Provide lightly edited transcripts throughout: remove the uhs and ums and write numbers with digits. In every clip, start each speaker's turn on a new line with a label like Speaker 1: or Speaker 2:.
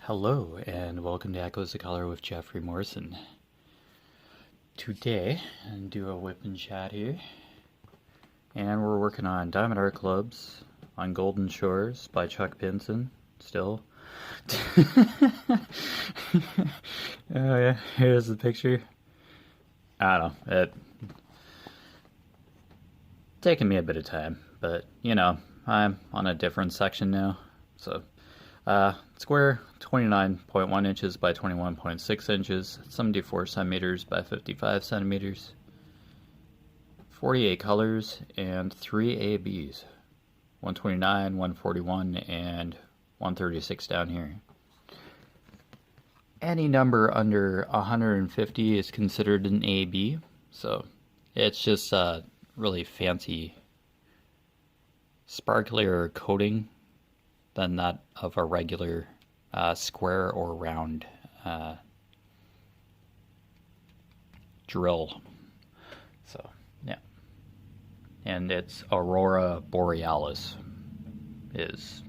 Speaker 1: Hello and welcome to Echoes of Color with Jefferey Morrison. Today, I'm going to do a whip and chat here. And we're working on Diamond Art Clubs on Golden Shores by Chuck Pinson, still. Oh yeah, here's the picture. I don't know, it taking me a bit of time, but you know, I'm on a different section now, so square 29.1 inches by 21.6 inches, 74 centimeters by 55 centimeters, 48 colors, and 3 ABs, 129, 141, and 136 down here. Any number under 150 is considered an AB, so it's just a really fancy, sparklier coating than that of a regular square or round drill. So, yeah. And it's Aurora Borealis is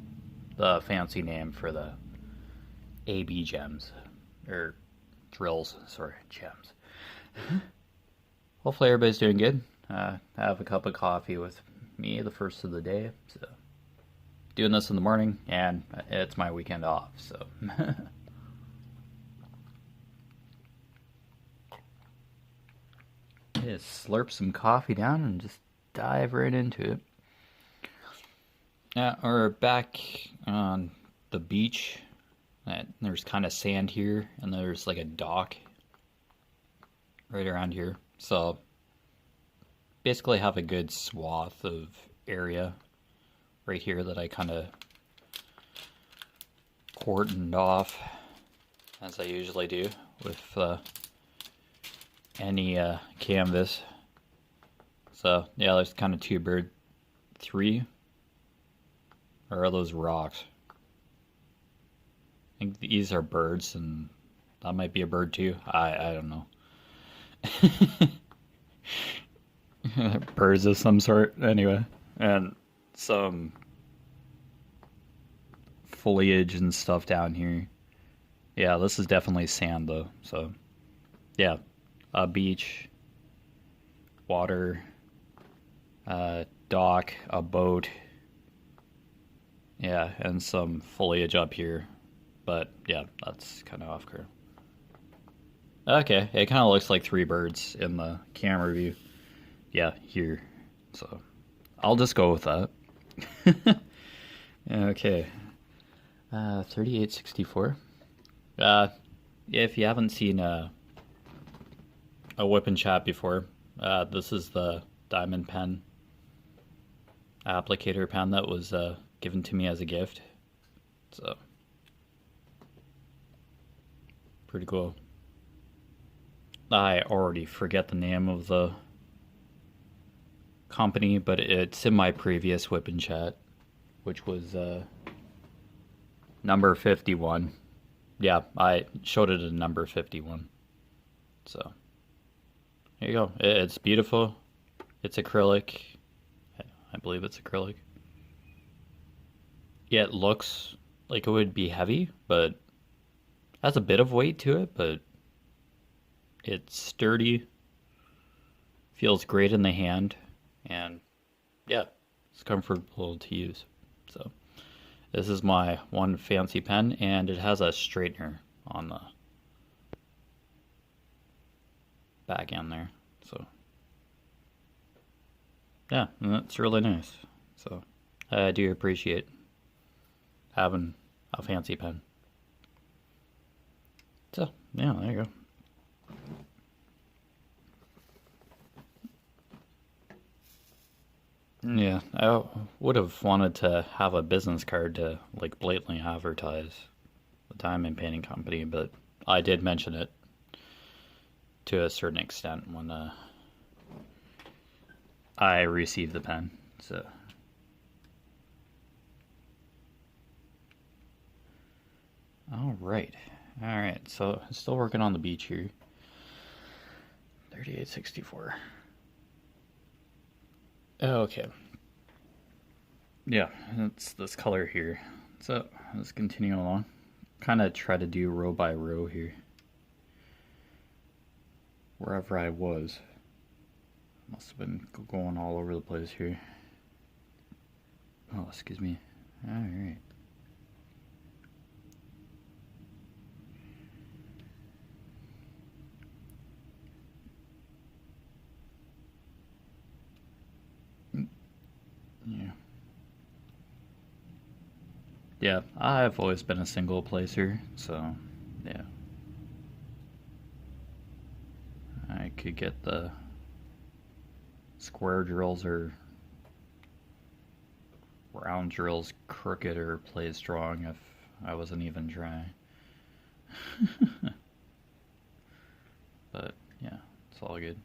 Speaker 1: the fancy name for the AB gems. Or drills, sorry, gems. Hopefully everybody's doing good. Have a cup of coffee with me the first of the day, so doing this in the morning, and it's my weekend off, so. Just slurp some coffee down and just dive right into it. We're back on the beach. There's kind of sand here, and there's like a dock right around here. So basically have a good swath of area right here that I kind of cordoned off, as I usually do with any canvas. So yeah, there's kind of three, or are those rocks? I think these are birds, and that might be a bird too. I don't know. Birds of some sort, anyway. And some foliage and stuff down here. Yeah, this is definitely sand though. So, yeah, a beach, water, dock, a boat. Yeah, and some foliage up here. But yeah, that's kind of off color. Okay, it kind of looks like three birds in the camera view. Yeah, here. So I'll just go with that. Okay. 3864. If you haven't seen a whip and chat before, this is the diamond pen applicator pen that was given to me as a gift. So pretty cool. I already forget the name of the company, but it's in my previous whip and chat, which was number 51. Yeah, I showed it at number 51. So here you go. It's beautiful. It's acrylic. I believe it's acrylic. Yeah, it looks like it would be heavy, but has a bit of weight to it, but it's sturdy, feels great in the hand, and yeah, it's comfortable to use. So this is my one fancy pen, and it has a straightener on the back end there. So yeah, and that's really nice. So I do appreciate having a fancy pen. So yeah, there you go. Yeah, I would have wanted to have a business card to like blatantly advertise the diamond painting company, but I did mention it to a certain extent when I received the pen. So all right, so still working on the beach here. 3864. Okay. Yeah, it's this color here. So let's continue along. kind of try to do row by row here. Wherever I was. Must have been going all over the place here. Oh, excuse me. Alright. Yeah. Yeah, I've always been a single placer, so yeah. I could get the square drills or round drills crooked or play strong if I wasn't even trying. But yeah, it's all good.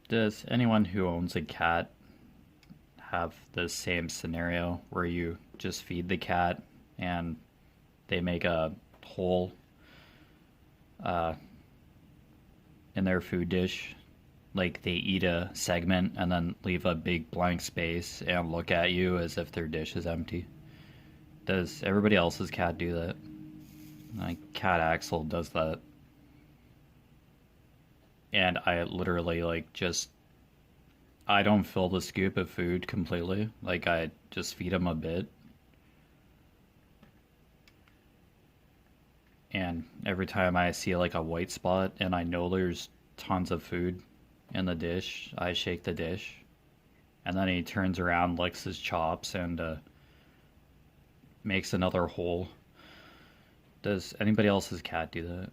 Speaker 1: Does anyone who owns a cat have the same scenario where you just feed the cat and they make a hole in their food dish? Like they eat a segment and then leave a big blank space and look at you as if their dish is empty. Does everybody else's cat do that? My cat Axel does that. And I literally I don't fill the scoop of food completely. Like I just feed him a bit. And every time I see like a white spot and I know there's tons of food in the dish, I shake the dish. And then he turns around, licks his chops, and makes another hole. Does anybody else's cat do that?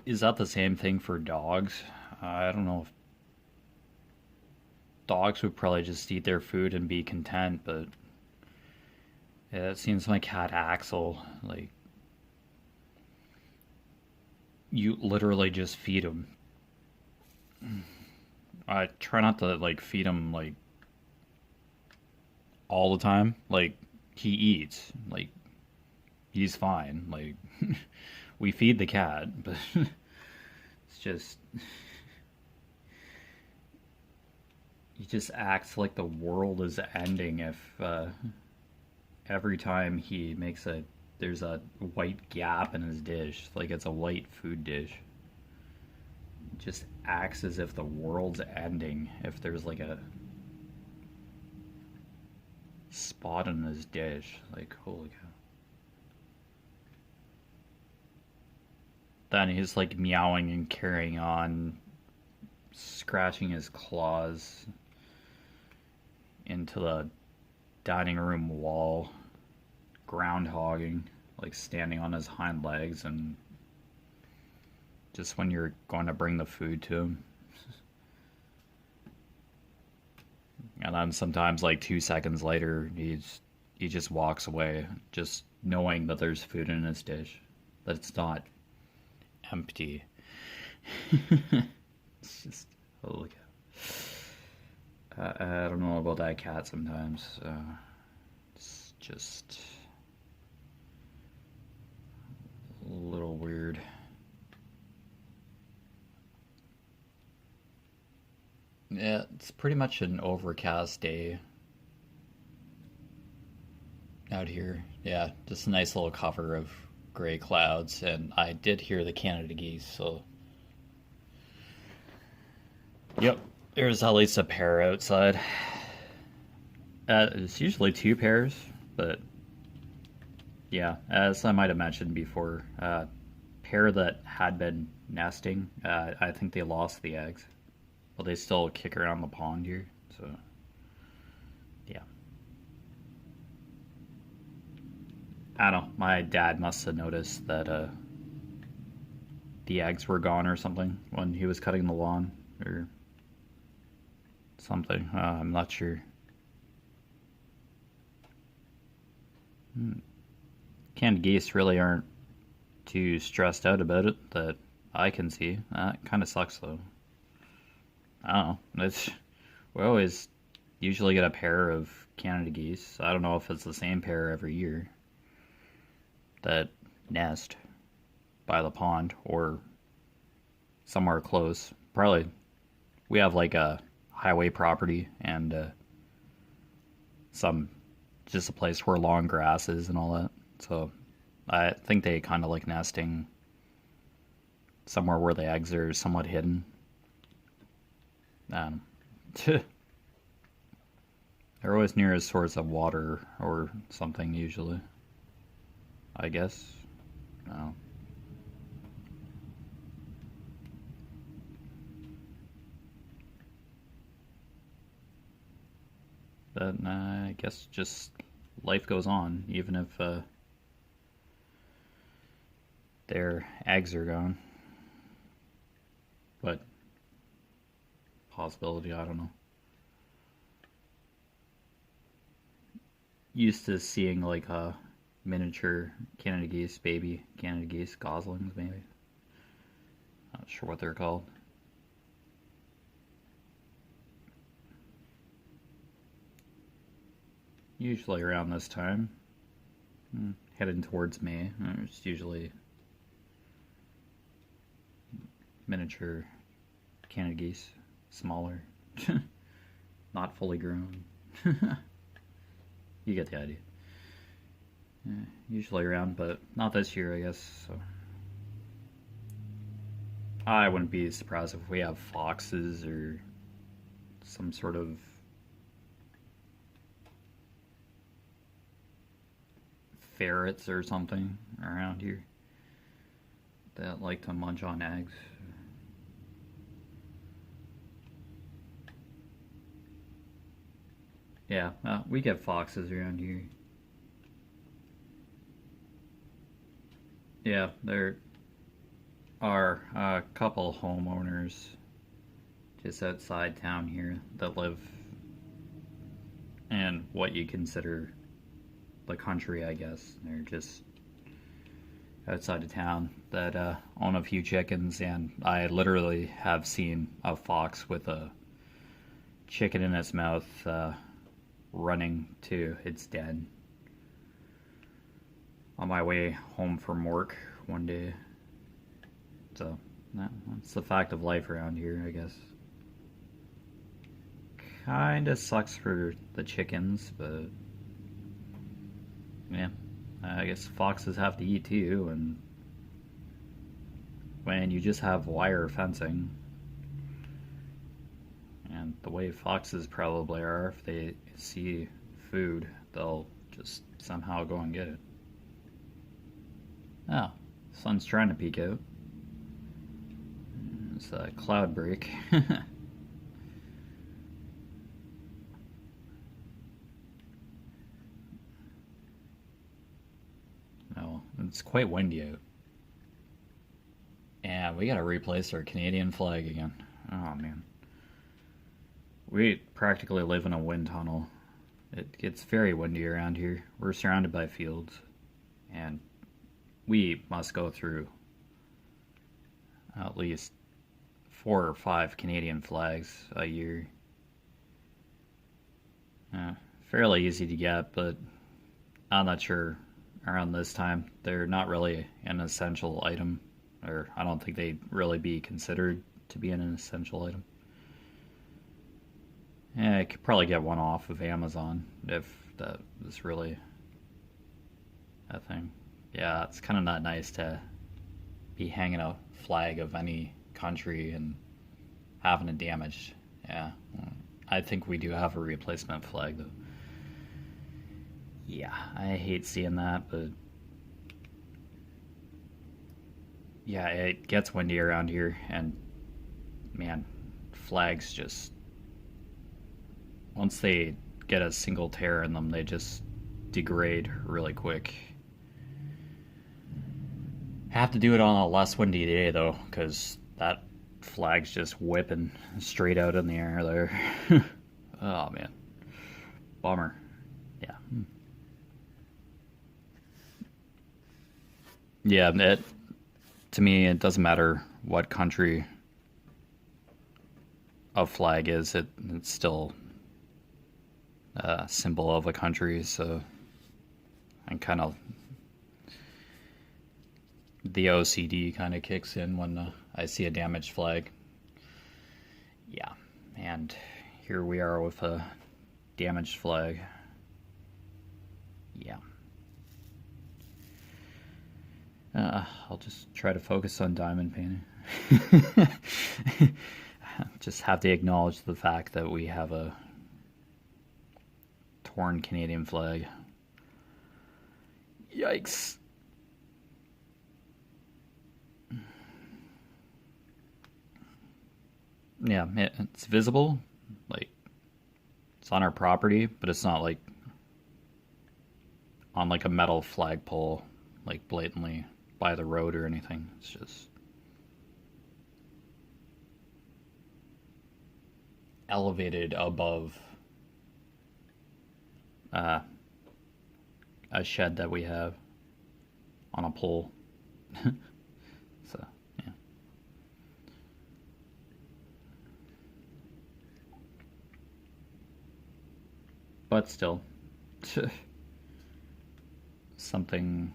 Speaker 1: Is that the same thing for dogs? I don't know if dogs would probably just eat their food and be content, but yeah, it seems my cat Axel, like, you literally just feed him. I try not to like feed him like all the time. Like he eats, like he's fine. Like we feed the cat, but it's just he just acts like the world is ending if every time he makes there's a white gap in his dish, like it's a white food dish. Just acts as if the world's ending if there's like a spot in his dish. Like, holy cow. Then he's like meowing and carrying on, scratching his claws into the dining room wall, groundhogging, like standing on his hind legs, and just when you're going to bring the food to him. And then sometimes like 2 seconds later he just walks away, just knowing that there's food in his dish, that it's not empty. It's just holy cow. I don't know about that cat sometimes. It's just a little weird. Yeah, it's pretty much an overcast day out here. Yeah, just a nice little cover of gray clouds, and I did hear the Canada geese, so yep, there's at least a pair outside. It's usually 2 pairs, but yeah, as I might have mentioned before, pair that had been nesting, I think they lost the eggs. But they still kick around the pond here, so yeah. I don't know, my dad must have noticed that the eggs were gone or something when he was cutting the lawn, or something. I'm not sure. Canned geese really aren't too stressed out about it that I can see. That kind of sucks though. I don't know. We always usually get a pair of Canada geese. I don't know if it's the same pair every year that nest by the pond or somewhere close. Probably we have like a highway property and some just a place where long grass is and all that. So I think they kind of like nesting somewhere where the eggs are somewhat hidden. They're always near a source of water or something usually, I guess. No. But I guess just life goes on, even if their eggs are gone. But possibility, I don't know. Used to seeing like a miniature Canada geese, baby Canada geese, goslings maybe. Not sure what they're called. Usually around this time, heading towards May. It's usually miniature Canada geese, smaller, not fully grown. You get the idea. Usually around, but not this year, I guess. So I wouldn't be surprised if we have foxes or some sort of ferrets or something around here that like to munch on eggs. Yeah, we get foxes around here. Yeah, there are a couple homeowners just outside town here that live in what you consider the country, I guess. They're just outside of town that own a few chickens, and I literally have seen a fox with a chicken in its mouth running to its den on my way home from work one day. So that's the fact of life around here, I guess. Kinda sucks for the chickens, but yeah, I guess foxes have to eat too, and when you just have wire fencing, and the way foxes probably are, if they see food, they'll just somehow go and get it. Oh, sun's trying to peek out. It's a cloud break. Oh, it's quite windy out. And we gotta replace our Canadian flag again. Oh man. We practically live in a wind tunnel. It gets very windy around here. We're surrounded by fields, and we must go through at least 4 or 5 Canadian flags a year. Fairly easy to get, but I'm not sure around this time. They're not really an essential item, or I don't think they'd really be considered to be an essential item. Yeah, I could probably get one off of Amazon if that was really a thing. Yeah, it's kind of not nice to be hanging a flag of any country and having it damaged. Yeah, I think we do have a replacement flag though. Yeah, I hate seeing that, but yeah, it gets windy around here, and man, flags just, once they get a single tear in them, they just degrade really quick. Have to do it on a less windy day though, because that flag's just whipping straight out in the air there. Oh man, bummer. Yeah. Yeah, to me, it doesn't matter what country a flag is, it's still a symbol of a country, so I kind of, the OCD kind of kicks in when I see a damaged flag. Yeah, and here we are with a damaged flag. Yeah. I'll just try to focus on diamond painting. Just have to acknowledge the fact that we have a torn Canadian flag. Yikes. Yeah, it's visible. Like, it's on our property, but it's not like on like a metal flagpole, like blatantly by the road or anything. It's just elevated above a shed that we have on a pole. So, yeah. But still, something,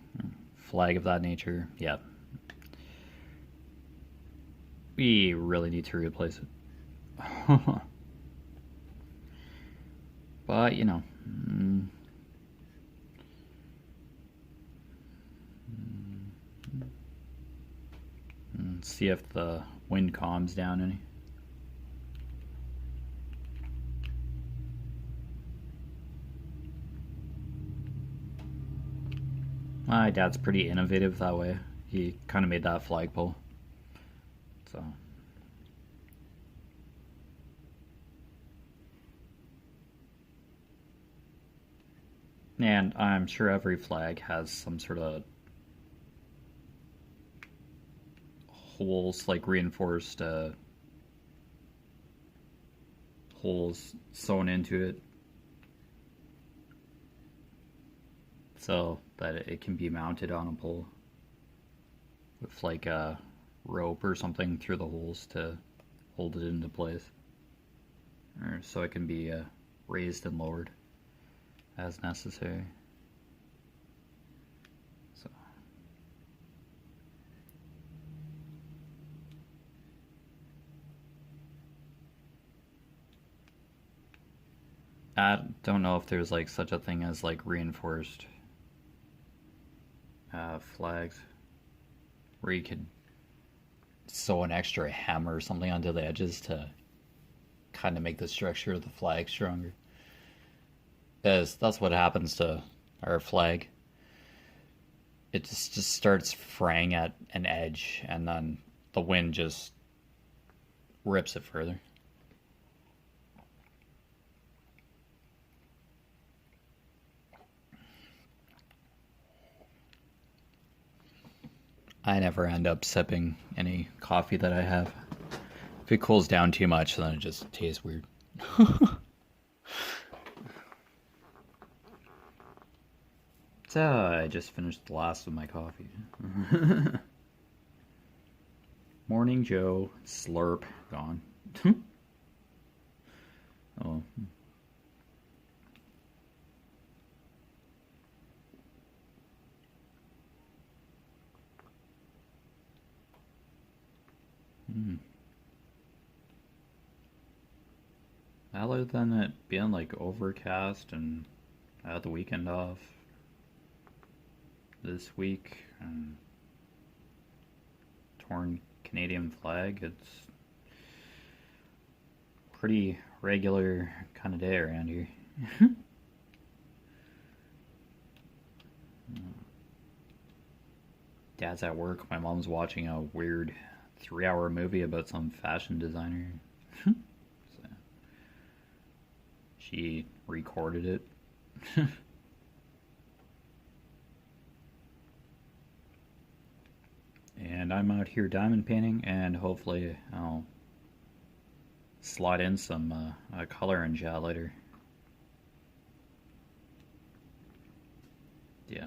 Speaker 1: flag of that nature, yeah. We really need to replace it. But, you know, see if the wind calms down any. My dad's pretty innovative that way. He kind of made that flagpole. So. And I'm sure every flag has some sort of holes, like reinforced holes sewn into it, so that it can be mounted on a pole with like a rope or something through the holes to hold it into place, or so it can be raised and lowered as necessary. So. I don't know if there's like such a thing as like reinforced flags where you could sew an extra hem or something onto the edges to kind of make the structure of the flag stronger. Because that's what happens to our flag. It just starts fraying at an edge, and then the wind just rips it further. I never end up sipping any coffee that I have. If it cools down too much, then it just tastes weird. So I just finished the last of my coffee. Morning Joe, slurp, gone. Oh. Other than it being like overcast and I had the weekend off this week and torn Canadian flag, it's pretty regular kind of day around here. Dad's at work, my mom's watching a weird 3-hour movie about some fashion designer. So, she recorded it. And I'm out here diamond painting, and hopefully I'll slide in some color and chat later. Yeah.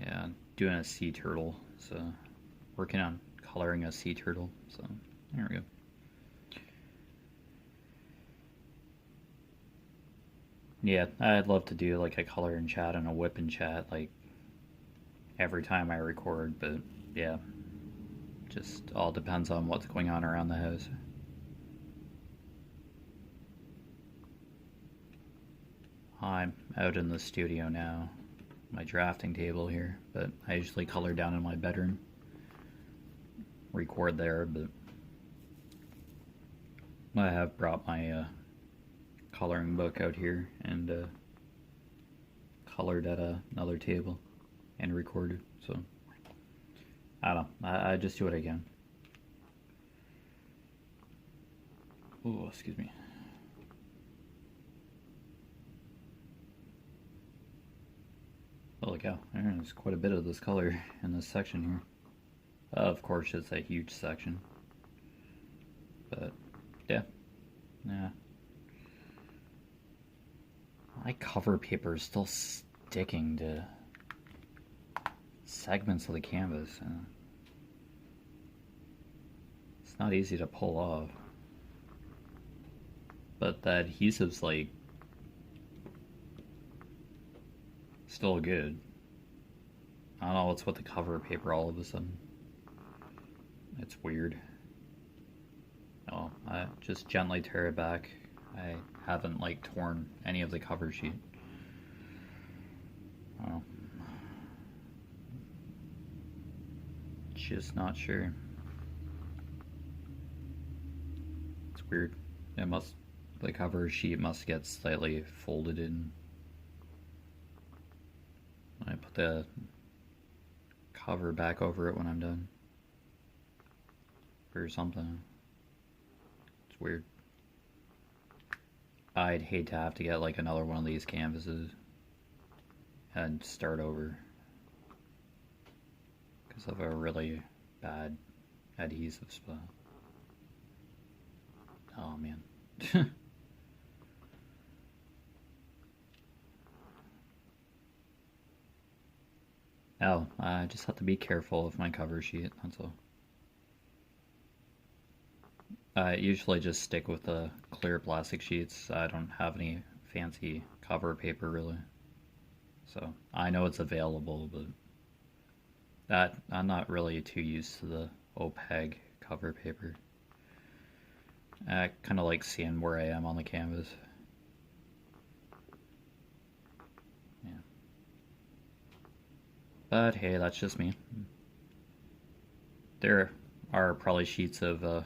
Speaker 1: Yeah, doing a sea turtle, so working on coloring a sea turtle, so there we go. Yeah, I'd love to do like a color and chat and a WIP and chat like every time I record, but yeah, just all depends on what's going on around the house. I'm out in the studio now, my drafting table here, but I usually color down in my bedroom, record there, but I have brought my coloring book out here and colored at another table and recorded, so I don't know, I just do what I can. Oh, excuse me. Holy cow, there's quite a bit of this color in this section here. Of course, it's a huge section. But, yeah. My cover paper is still sticking to segments of the canvas. It's not easy to pull off. But the adhesive's like still good. I don't know what's with the cover paper all of a sudden. It's weird. Oh, I just gently tear it back. I haven't like torn any of the cover sheet. Oh. Just not sure. It's weird. The cover sheet must get slightly folded in. I put the cover back over it when I'm done. Or something. It's weird. I'd hate to have to get like another one of these canvases and start over because of a really bad adhesive spot. Oh man. Oh, I just have to be careful of my cover sheet, that's all. I usually just stick with the clear plastic sheets. I don't have any fancy cover paper really. So I know it's available, but I'm not really too used to the opaque cover paper. I kind of like seeing where I am on the canvas. Yeah. But hey, that's just me. There are probably sheets of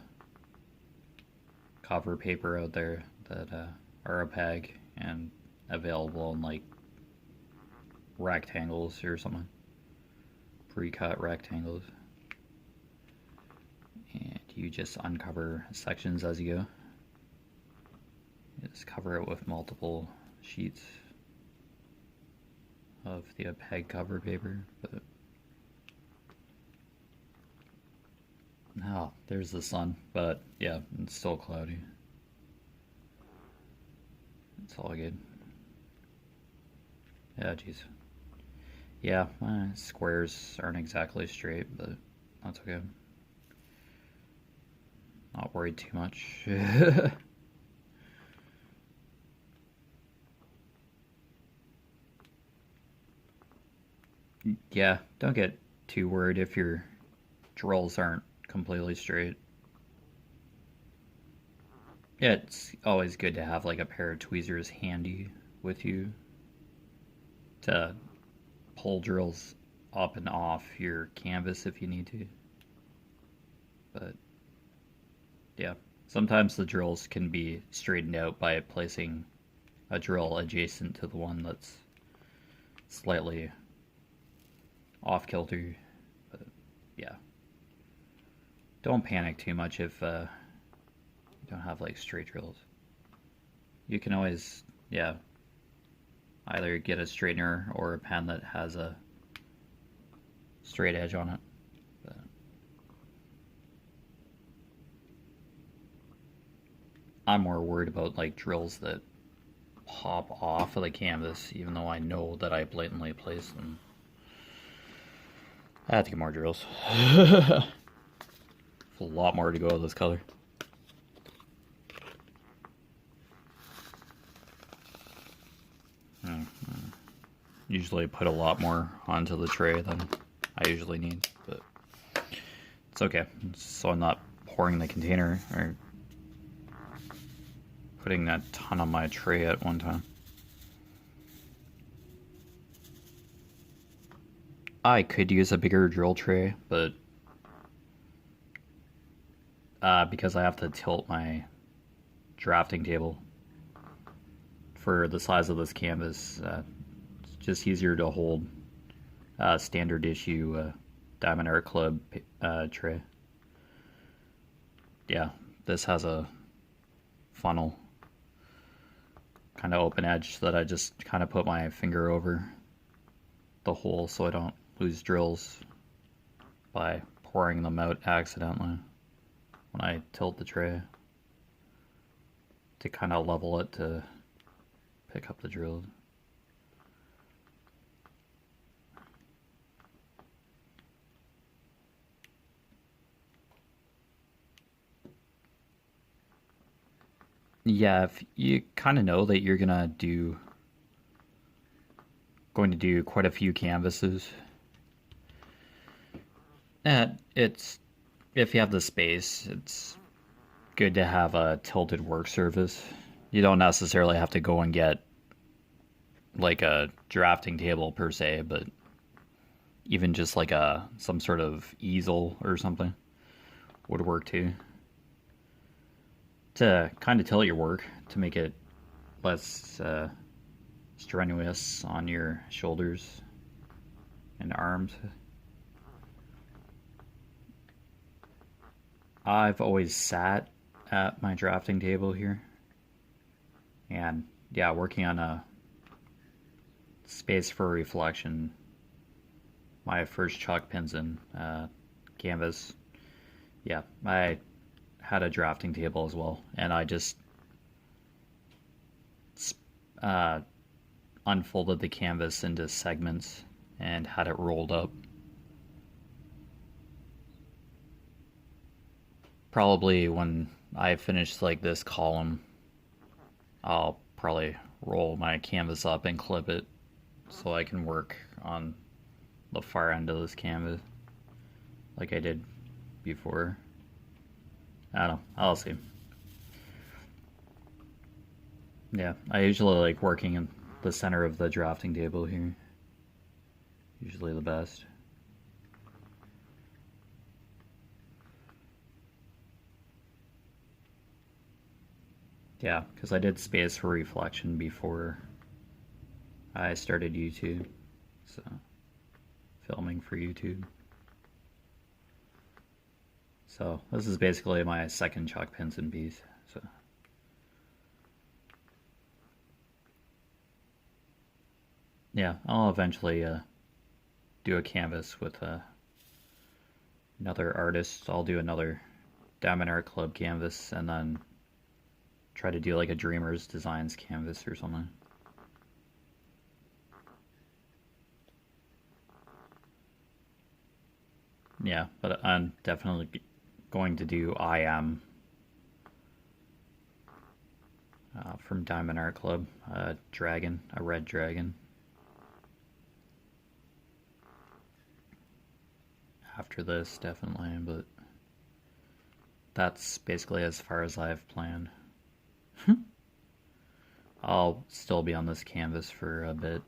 Speaker 1: cover paper out there that are opaque and available in like rectangles or something, pre-cut rectangles, and you just uncover sections as you go. You just cover it with multiple sheets of the opaque cover paper. But oh, there's the sun, but yeah, it's still cloudy. It's all good. Yeah, jeez. Yeah, my squares aren't exactly straight, but that's okay. Not worried too much. Yeah, don't get too worried if your drills aren't completely straight. Yeah, it's always good to have like a pair of tweezers handy with you to pull drills up and off your canvas if you need to. But yeah, sometimes the drills can be straightened out by placing a drill adjacent to the one that's slightly off kilter. But yeah, don't panic too much if you don't have like straight drills. You can always, yeah, either get a straightener or a pen that has a straight edge on it. But I'm more worried about like drills that pop off of the canvas, even though I know that I blatantly placed them. I have to get more drills. A lot more to go with this color. Usually put a lot more onto the tray than I usually need, but It's okay. So I'm not pouring the container or putting that ton on my tray at one time. I could use a bigger drill tray, but because I have to tilt my drafting table for the size of this canvas, it's just easier to hold standard issue Diamond Art Club tray. Yeah, this has a funnel kind of open edge that I just kind of put my finger over the hole so I don't lose drills by pouring them out accidentally when I tilt the tray to kind of level it to pick up the drills. Yeah, if you kind of know that you're going to do quite a few canvases, and it's if you have the space, it's good to have a tilted work surface. You don't necessarily have to go and get like a drafting table per se, but even just like some sort of easel or something would work too. To kind of tilt your work to make it less strenuous on your shoulders and arms. I've always sat at my drafting table here, and yeah, working on a space for reflection, my first chalk pins in canvas, yeah, I had a drafting table as well, and I just unfolded the canvas into segments and had it rolled up. Probably when I finish like this column, I'll probably roll my canvas up and clip it so I can work on the far end of this canvas like I did before. I don't know. I'll see. Yeah, I usually like working in the center of the drafting table here. Usually the best. Yeah, because I did space for reflection before I started YouTube. So, filming for YouTube. So this is basically my second chalk pins and piece. So yeah, I'll eventually do a canvas with another artist. I'll do another Diamond Art Club canvas and then try to do like a Dreamers Designs canvas or something. Yeah, but I'm definitely going to do I Am from Diamond Art Club, a dragon, a red dragon. After this, definitely, but that's basically as far as I've planned. I'll still be on this canvas for a bit,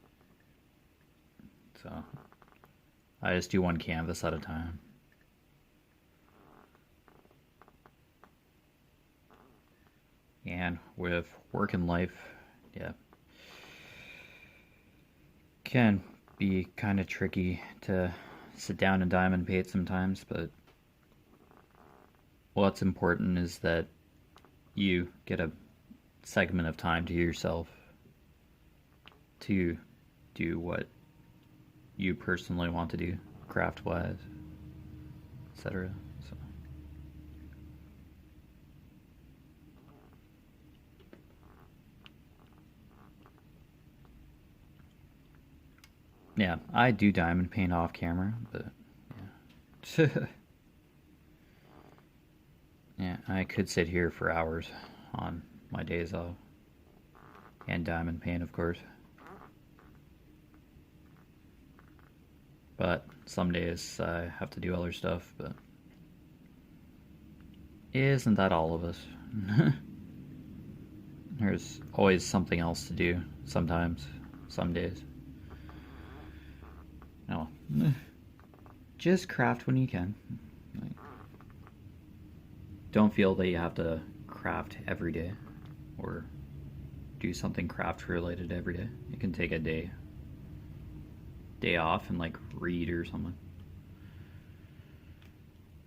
Speaker 1: so I just do one canvas at a time. And with work and life, yeah, can be kind of tricky to sit down and diamond paint sometimes, but what's important is that you get a segment of time to yourself to do what you personally want to do, craft wise, etc. So yeah, I do diamond paint off camera, but yeah. Yeah, I could sit here for hours on my days off. And diamond paint, of course. But some days I have to do other stuff, but Isn't that all of us? There's always something else to do sometimes, some days. No, just craft when you can. Like, don't feel that you have to craft every day or do something craft related every day. You can take a day off and like read or something.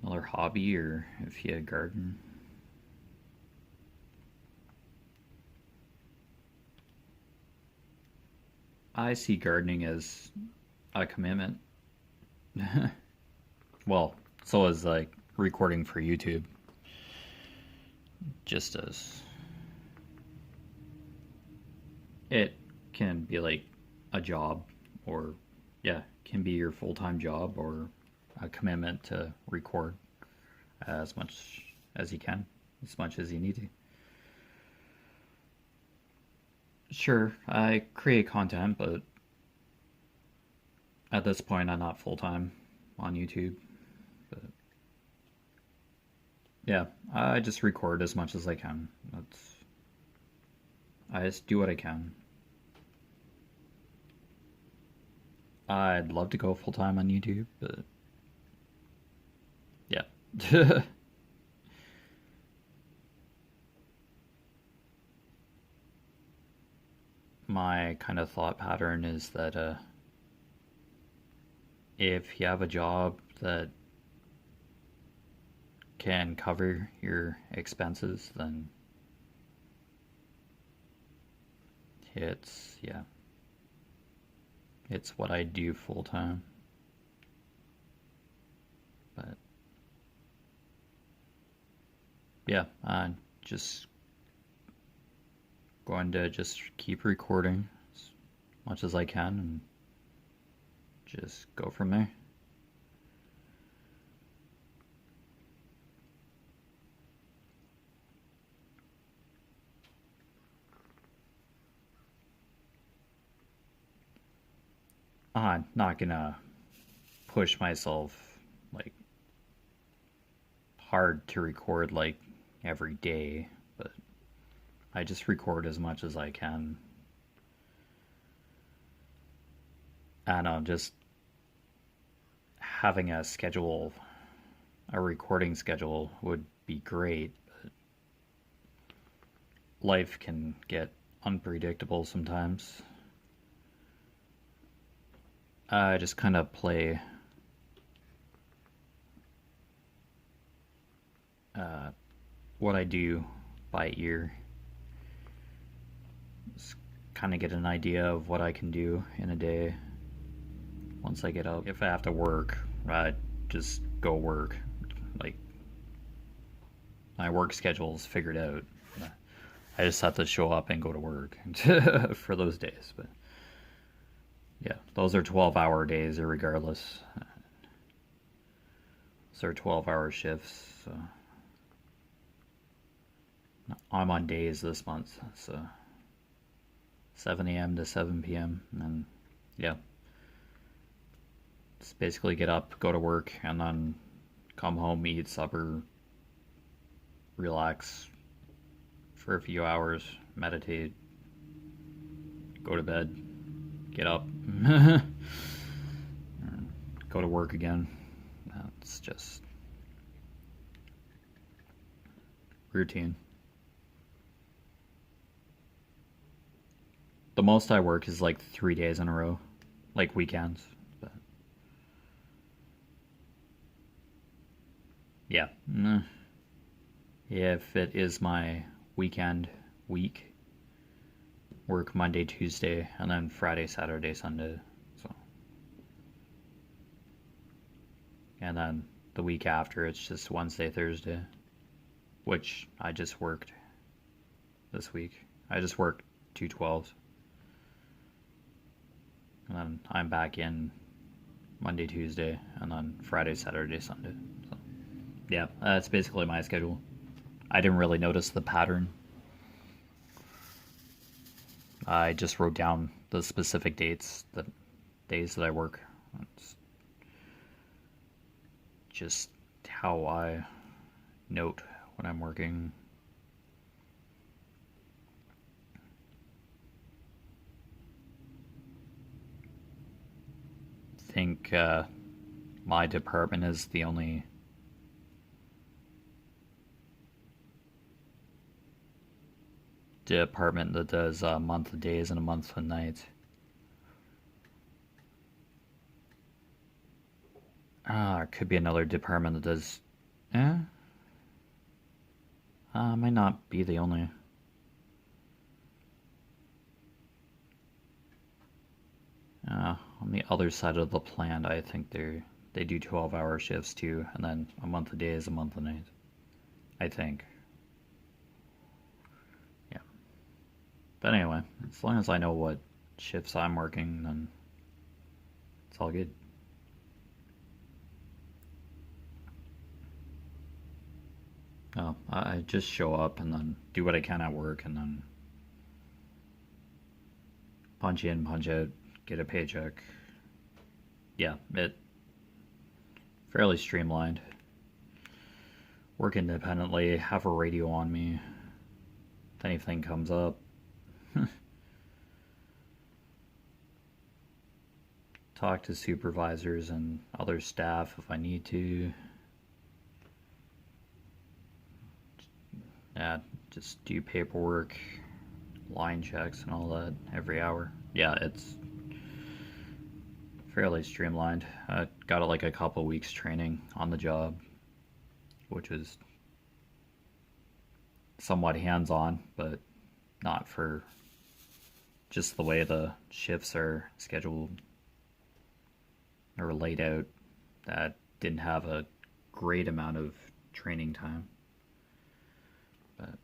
Speaker 1: Another hobby, or if you garden. I see gardening as a commitment. Well, so is like recording for YouTube. Just as it can be like a job, or yeah, can be your full-time job or a commitment to record as much as you can, as much as you need to. Sure, I create content, but at this point I'm not full-time on YouTube. But yeah, I just record as much as I can. I just do what I can. I'd love to go full-time on YouTube, but yeah. My kind of thought pattern is that if you have a job that can cover your expenses, then yeah, it's what I do full time. But yeah, I'm just going to just keep recording as much as I can and just go from there. I'm not gonna push myself like hard to record like every day, but I just record as much as I can. And just having a schedule, a recording schedule would be great, but life can get unpredictable sometimes. I just kind of play what I do by ear. Just kind of get an idea of what I can do in a day once I get up. If I have to work, I just go work. Like, my work schedule's figured out. I just have to show up and go to work for those days. But yeah, those are 12-hour days regardless. Those are 12-hour shifts. So I'm on days this month, so 7 a.m. to 7 p.m. And yeah, just basically get up, go to work, and then come home, eat supper, relax for a few hours, meditate, go to bed, get up, go to work again. It's just routine. The most I work is like 3 days in a row, like weekends. But yeah, if it is my weekend week, work Monday, Tuesday, and then Friday, Saturday, Sunday. So, and then the week after, it's just Wednesday, Thursday, which I just worked this week. I just worked 2 12s. And then I'm back in Monday, Tuesday, and then Friday, Saturday, Sunday. So, yeah, that's basically my schedule. I didn't really notice the pattern. I just wrote down the specific dates, the days that I work. It's just how I note when I'm working. I think my department is the only department that does a month of days and a month of nights. It could be another department that does. Eh? Might not be the only. On the other side of the plant, I think they do 12-hour shifts too, and then a month of days, a month of nights. I think. Yeah. But anyway, as long as I know what shifts I'm working, then it's all good. Oh, I just show up and then do what I can at work and then punch in, punch out, get a paycheck. Yeah, it fairly streamlined. Work independently, have a radio on me. If anything comes up. Talk to supervisors and other staff if I need to. Yeah, just do paperwork, line checks, and all that every hour. Yeah, it's fairly streamlined. I got like a couple weeks training on the job, which was somewhat hands-on, but not for just the way the shifts are scheduled or laid out. That didn't have a great amount of training time. But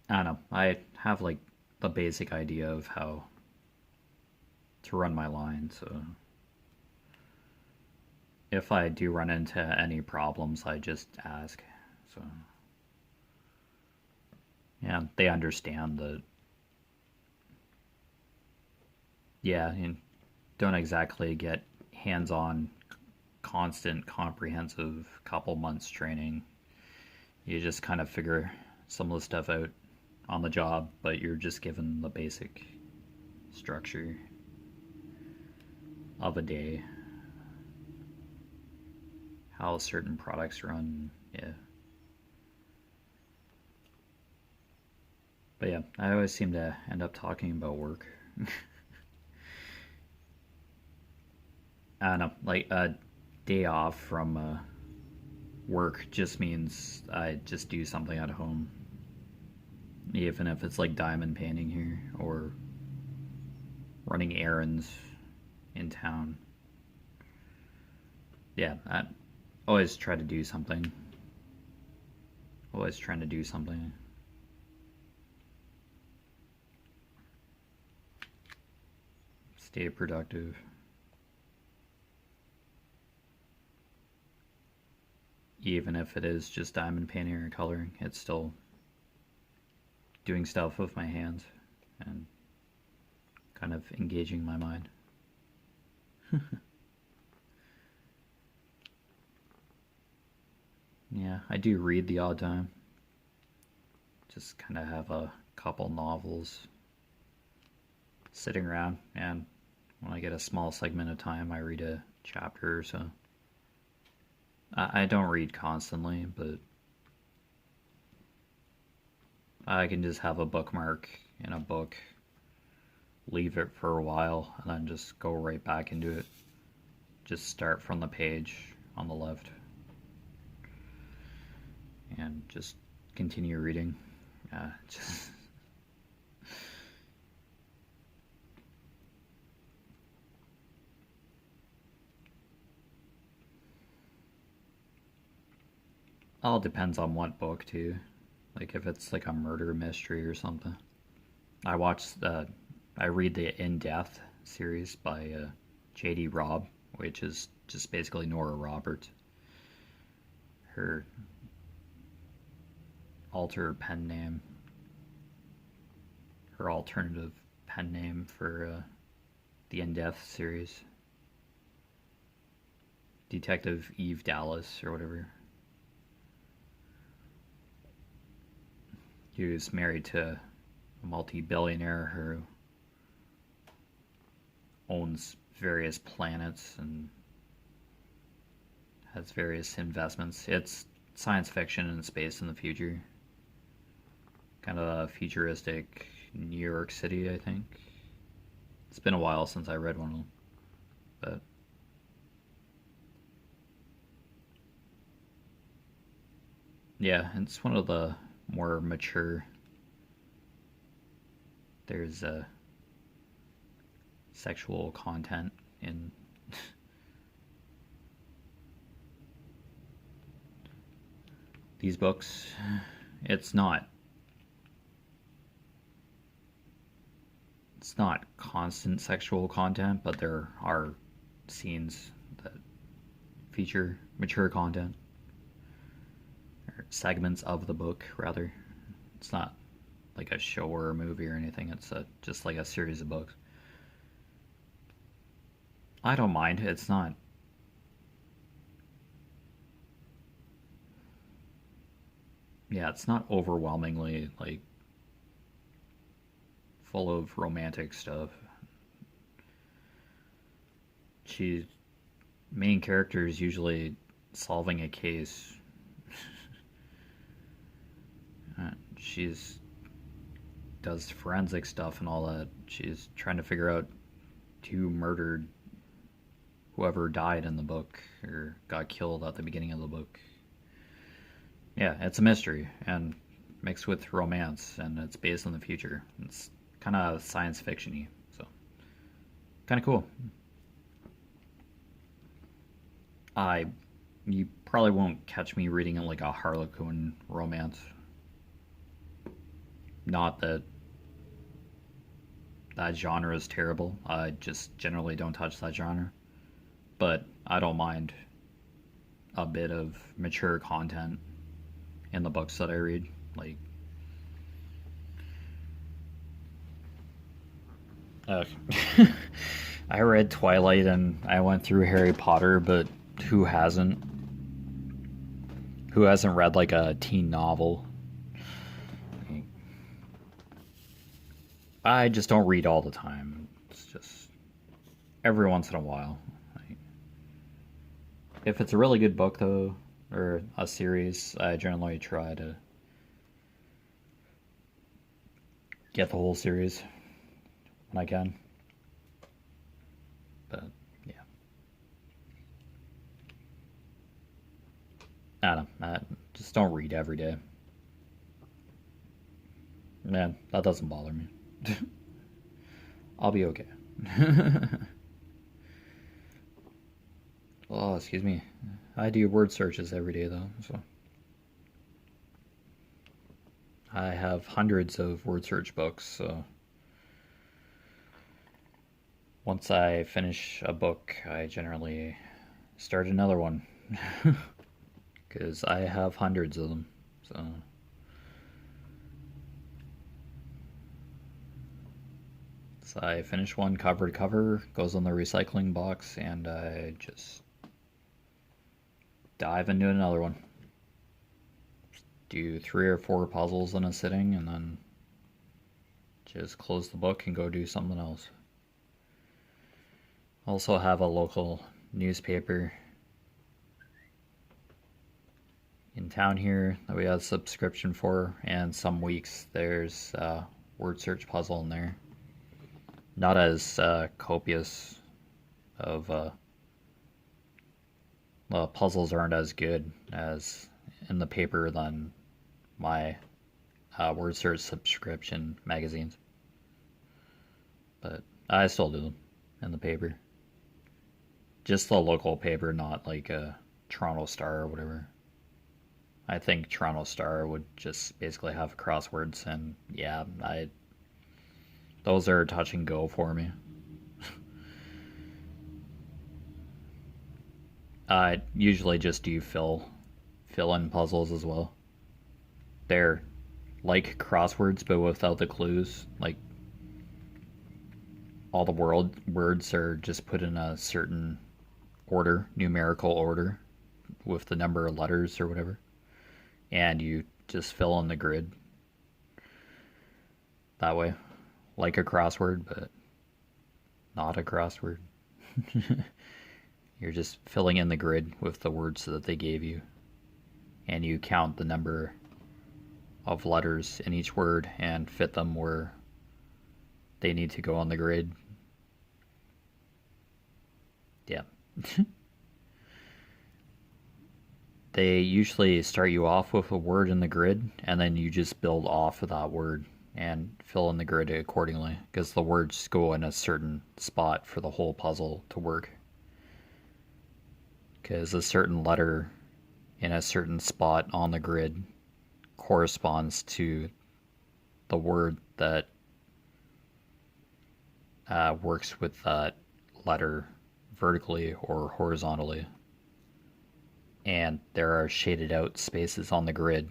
Speaker 1: I don't know. I have like the basic idea of how to run my line, so if I do run into any problems, I just ask. So yeah, they understand that. Yeah, you don't exactly get hands-on, constant, comprehensive couple months training. You just kind of figure some of the stuff out on the job, but you're just given the basic structure of a day, how certain products run. Yeah. But yeah, I always seem to end up talking about work. I don't know, like a day off from work just means I just do something at home. Even if it's like diamond painting here or running errands in town. Yeah, I always try to do something. Always trying to do something. Stay productive. Even if it is just diamond painting or coloring, it's still doing stuff with my hands and kind of engaging my mind. Yeah, I do read the odd time. Just kind of have a couple novels sitting around, and when I get a small segment of time, I read a chapter or so. I don't read constantly, but I can just have a bookmark in a book, leave it for a while, and then just go right back into it. Just start from the page on the left and just continue reading. Just all depends on what book too. Like if it's like a murder mystery or something. I read the In Death series by J.D. Robb, which is just basically Nora Roberts. Her alter pen name, her alternative pen name for the In Death series. Detective Eve Dallas or whatever. He was married to a multi-billionaire who owns various planets and has various investments. It's science fiction in space in the future. Kind of a futuristic New York City, I think. It's been a while since I read one of them. But yeah, it's one of the more mature. There's sexual content in these books. It's not constant sexual content, but there are scenes that feature mature content, or segments of the book rather. It's not like a show or a movie or anything. It's just like a series of books. I don't mind. It's not. Yeah, it's not overwhelmingly like full of romantic stuff. She main character is usually solving a case. She's does forensic stuff and all that. She's trying to figure out who murdered whoever died in the book or got killed at the beginning of the book. Yeah, it's a mystery and mixed with romance, and it's based in the future. It's kind of science fiction-y, so kind of cool. I You probably won't catch me reading like a Harlequin romance. Not that that genre is terrible. I just generally don't touch that genre. But I don't mind a bit of mature content in the books that I read. Like, uh, I read Twilight and I went through Harry Potter, but who hasn't? Who hasn't read like a teen novel? I just don't read all the time. It's just every once in a while. Like, if it's a really good book, though, or a series, I generally try to get the whole series when I can. But yeah, I don't know. I just don't read every day. Man, that doesn't bother me. I'll be okay. Oh, excuse me. I do word searches every day, though, so I have hundreds of word search books. So once I finish a book, I generally start another one because I have hundreds of them. So I finish one cover to cover, goes on the recycling box, and I just dive into another one. Do 3 or 4 puzzles in a sitting, and then just close the book and go do something else. Also have a local newspaper in town here that we have a subscription for, and some weeks there's a word search puzzle in there. Not as copious of the puzzles aren't as good as in the paper than my word search subscription magazines, but I still do them in the paper. Just the local paper, not like a Toronto Star or whatever. I think Toronto Star would just basically have crosswords, and yeah, those are touch and go for me. I usually just do fill in puzzles as well. They're like crosswords but without the clues. Like all the words are just put in a certain order, numerical order, with the number of letters or whatever. And you just fill in the grid. that way. Like a crossword, but not a crossword. You're just filling in the grid with the words that they gave you. And you count the number of letters in each word and fit them where they need to go on the grid. Yeah. They usually start you off with a word in the grid, and then you just build off of that word and fill in the grid accordingly, because the words go in a certain spot for the whole puzzle to work. Because a certain letter in a certain spot on the grid corresponds to the word that works with that letter vertically or horizontally. And there are shaded out spaces on the grid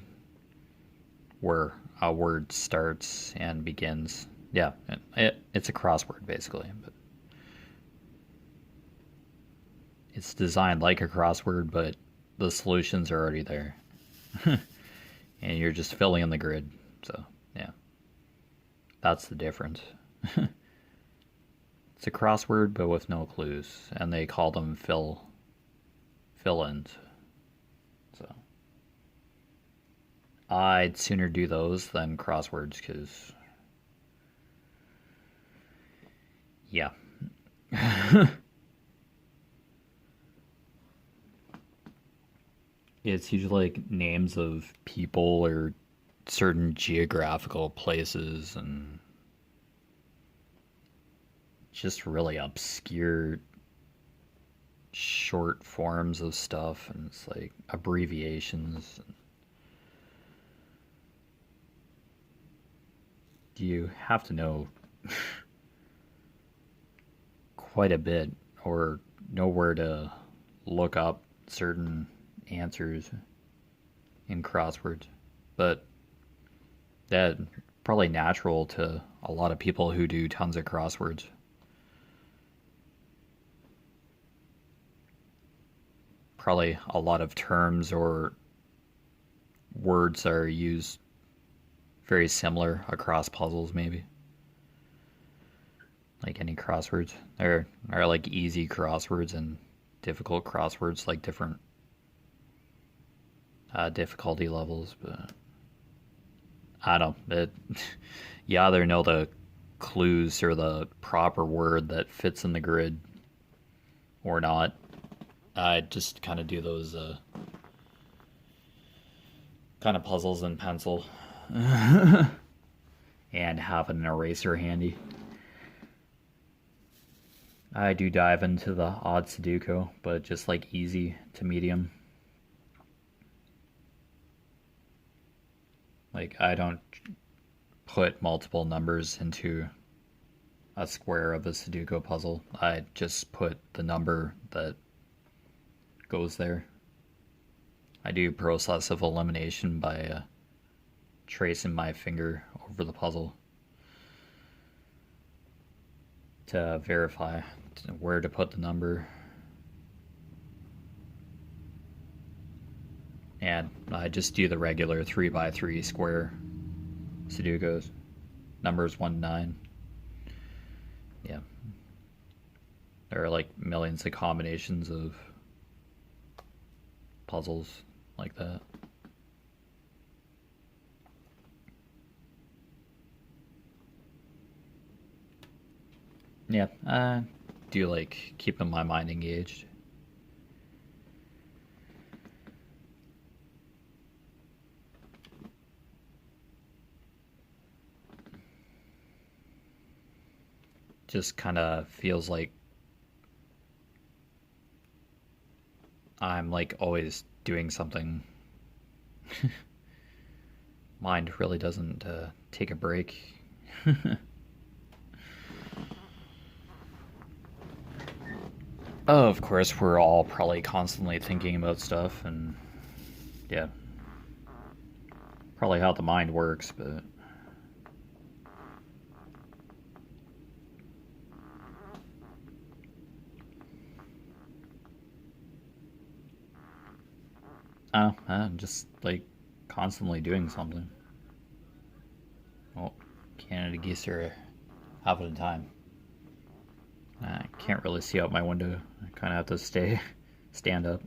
Speaker 1: where a word starts and begins. Yeah, it's a crossword basically, but it's designed like a crossword, but the solutions are already there. And you're just filling in the grid. So, yeah. That's the difference. It's a crossword, but with no clues, and they call them fill-ins. So, I'd sooner do those than crosswords, because, yeah. It's usually like names of people or certain geographical places and just really obscure short forms of stuff, and it's like abbreviations. You have to know quite a bit or know where to look up certain answers in crosswords. But that probably natural to a lot of people who do tons of crosswords. Probably a lot of terms or words are used very similar across puzzles, maybe. Like any crosswords. There are like easy crosswords and difficult crosswords, like different difficulty levels, but I don't know. You either know the clues or the proper word that fits in the grid or not. I just kind of do those kind of puzzles in pencil and have an eraser handy. I do dive into the odd Sudoku, but just like easy to medium. Like, I don't put multiple numbers into a square of a Sudoku puzzle. I just put the number that goes there. I do process of elimination by tracing my finger over the puzzle to verify where to put the number. And I just do the regular 3x3 square Sudokus. Numbers 1 to 9. Yeah. There are like millions of combinations of puzzles like that. Yeah, I do like keeping my mind engaged. Just kind of feels like I'm like always doing something. Mind really doesn't take a break. Oh, of course, we're all probably constantly thinking about stuff, and yeah, probably how the mind works, but I'm just like constantly doing something. Well, Canada geese are having a time. I can't really see out my window. I kind of have to stand up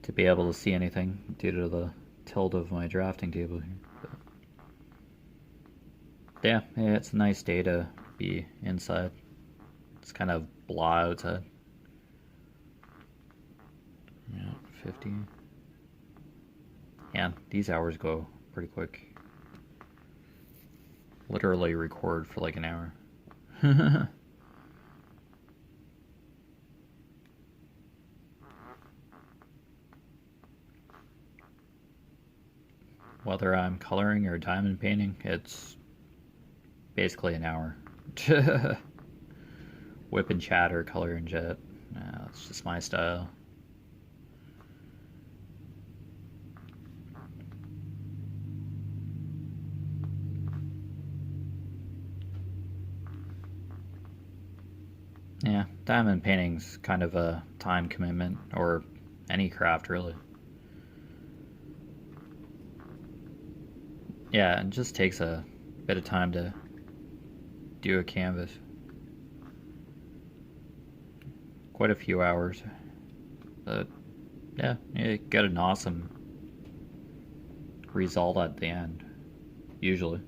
Speaker 1: to be able to see anything due to the tilt of my drafting table here. But yeah, it's a nice day to be inside. It's kind of blah outside. Yeah, 50. Yeah, these hours go pretty quick. Literally record for like an hour. Whether I'm coloring or diamond painting, it's basically an hour. Whip and chat or color and jet. It's just my style. Yeah, diamond painting's kind of a time commitment, or any craft really. Yeah, it just takes a bit of time to do a canvas. Quite a few hours. But yeah, you get an awesome result at the end, usually.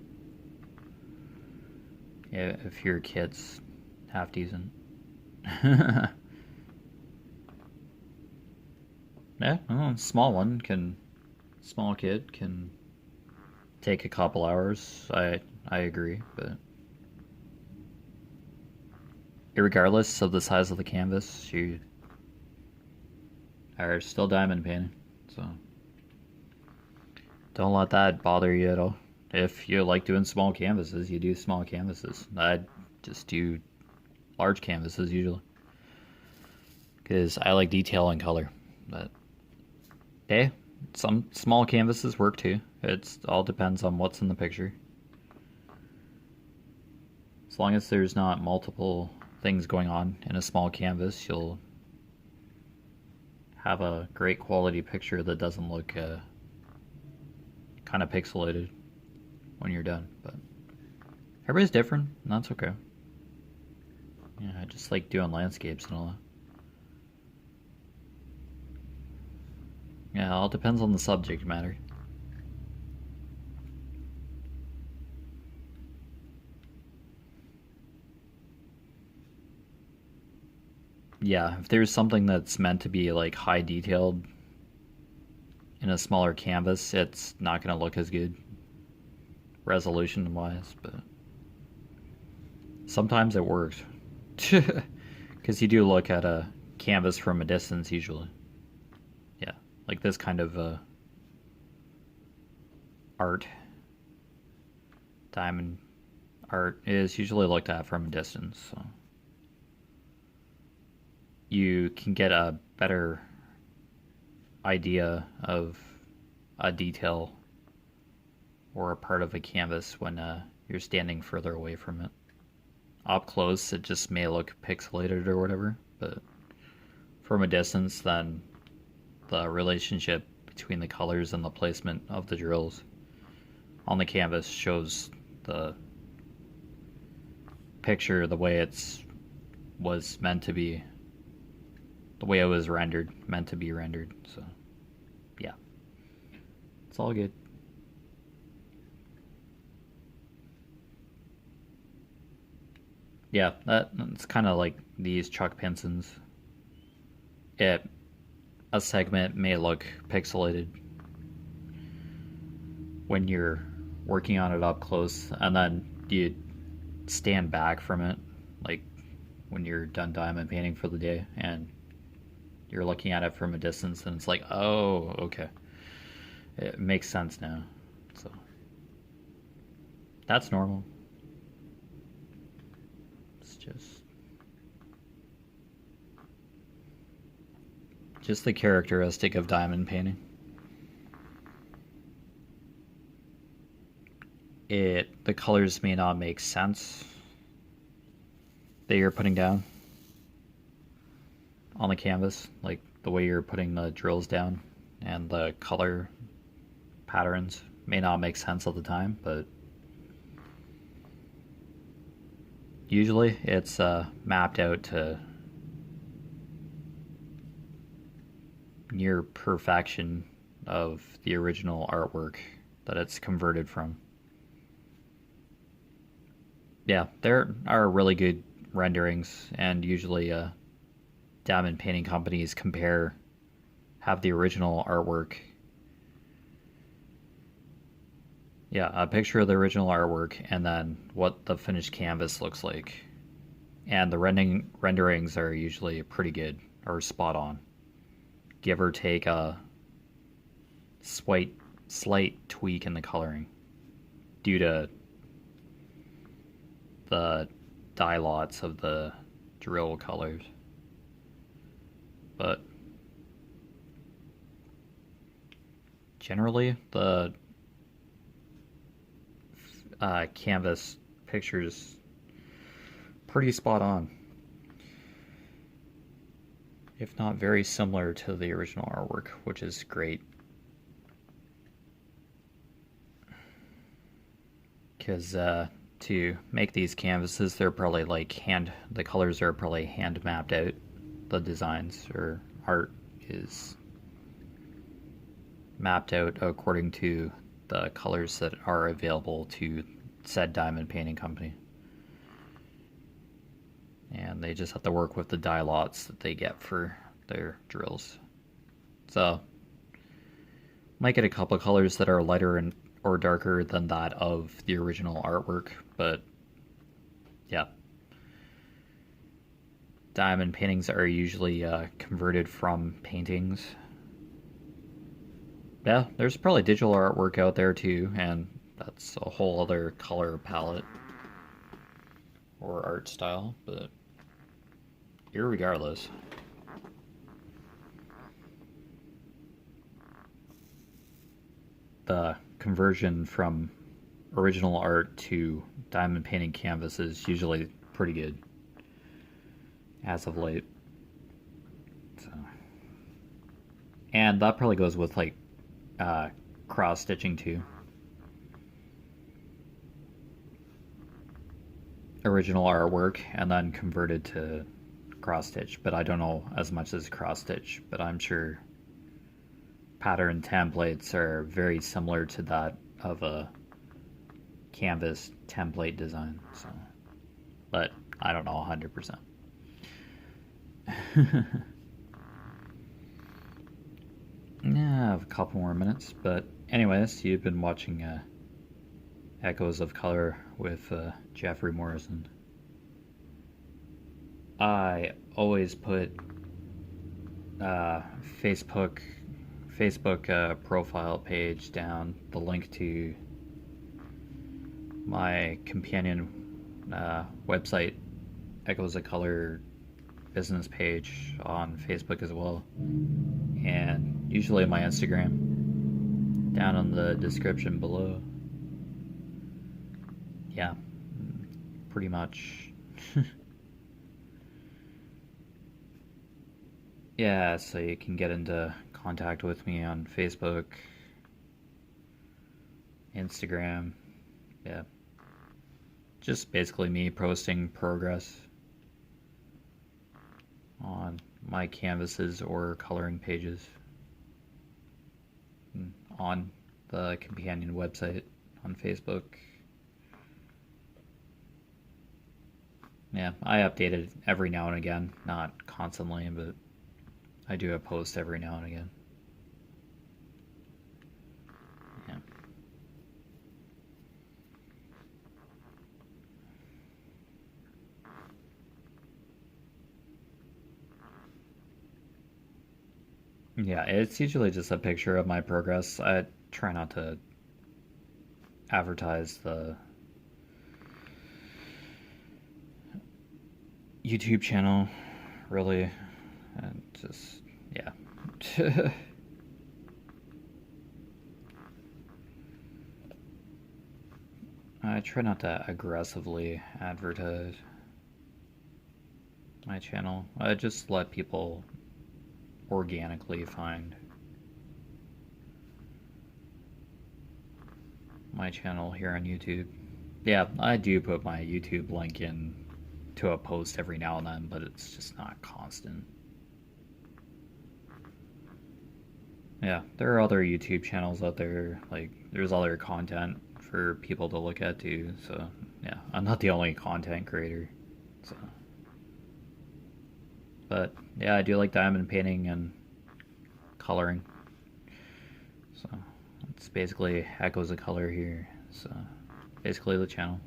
Speaker 1: Yeah, if your kid's half decent. Yeah, well, small kid can take a couple hours. I agree, but regardless of the size of the canvas, you are still diamond painting. So don't let that bother you at all. If you like doing small canvases, you do small canvases. I just do large canvases usually, because I like detail and color. But hey, some small canvases work too. It all depends on what's in the picture. As long as there's not multiple things going on in a small canvas, you'll have a great quality picture that doesn't look kind of pixelated when you're done. But everybody's different, and that's okay. Yeah, I just like doing landscapes and all that. Yeah, it all depends on the subject matter. Yeah, if there's something that's meant to be like high detailed in a smaller canvas, it's not going to look as good resolution wise, but sometimes it works. Because you do look at a canvas from a distance usually. Yeah, like this kind of art, diamond art, is usually looked at from a distance. So you can get a better idea of a detail or a part of a canvas when you're standing further away from it. Up close, it just may look pixelated or whatever, but from a distance, then the relationship between the colors and the placement of the drills on the canvas shows the picture the way was meant to be, the way it was meant to be rendered. So yeah, it's all good. Yeah, that's kind of like these Chuck Pinsons. A segment may look pixelated when you're working on it up close, and then you stand back from it, like when you're done diamond painting for the day, and you're looking at it from a distance, and it's like, oh, okay, it makes sense now. So that's normal. It's just the characteristic of diamond painting. The colors may not make sense that you're putting down on the canvas, like the way you're putting the drills down, and the color patterns may not make sense at the time, but Usually it's mapped out to near perfection of the original artwork that it's converted from. Yeah, there are really good renderings, and usually diamond painting companies have the original artwork. Yeah, a picture of the original artwork and then what the finished canvas looks like. And the renderings are usually pretty good or spot on. Give or take a slight tweak in the coloring due to the dye lots of the drill colors. But generally, the canvas pictures pretty spot on, if not very similar to the original artwork, which is great. Because to make these canvases, they're probably like the colors are probably hand mapped out. The designs or art is mapped out according to the colors that are available to said diamond painting company. And they just have to work with the dye lots that they get for their drills. So, might get a couple of colors that are lighter or darker than that of the original artwork, but yeah. Diamond paintings are usually converted from paintings. Yeah, there's probably digital artwork out there too, and that's a whole other color palette or art style, but irregardless. The conversion from original art to diamond painting canvas is usually pretty good as of late. So. And that probably goes with like cross stitching too. Original artwork and then converted to cross stitch, but I don't know as much as cross stitch, but I'm sure pattern templates are very similar to that of a canvas template design. So, but I don't know 100%. Yeah, I have a couple more minutes, but anyways, you've been watching Echoes of Color with Jeffery Morrison. I always put Facebook profile page down, the link to my companion website, Echoes of Color business page on Facebook as well, and usually my Instagram down in the description below. Yeah, pretty much. Yeah, so you can get into contact with me on Facebook, Instagram. Yeah, just basically me posting progress on my canvases or coloring pages on the companion website on Facebook. Yeah, I update it every now and again, not constantly, but I do a post every now and again. Yeah. Yeah, it's usually just a picture of my progress. I try not to advertise the YouTube channel, really, and just, yeah. I try not to aggressively advertise my channel. I just let people organically find my channel here on YouTube. Yeah, I do put my YouTube link in to a post every now and then, but it's just not constant. Yeah, there are other YouTube channels out there. Like, there's other content for people to look at too. So, yeah, I'm not the only content creator. So, but yeah, I do like diamond painting and coloring. So, it's basically echoes of color here. So, basically the channel.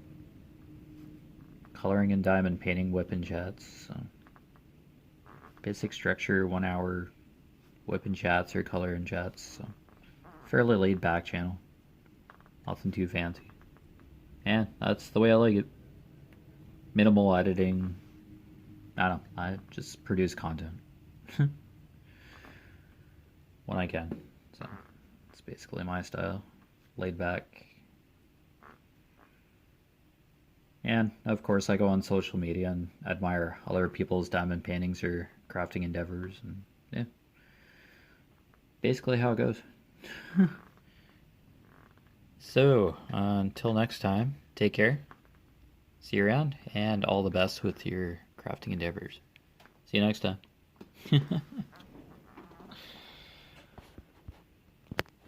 Speaker 1: Coloring and diamond painting, WIP and chats. So, basic structure, 1 hour WIP and chats or color and chats. So, fairly laid back channel. Nothing too fancy. And that's the way I like it. Minimal editing. I don't know. I just produce content when I can. So it's basically my style. Laid back. And of course, I go on social media and admire other people's diamond paintings or crafting endeavors. And yeah, basically how it goes. So, until next time, take care. See you around, and all the best with your crafting endeavors. See you next time.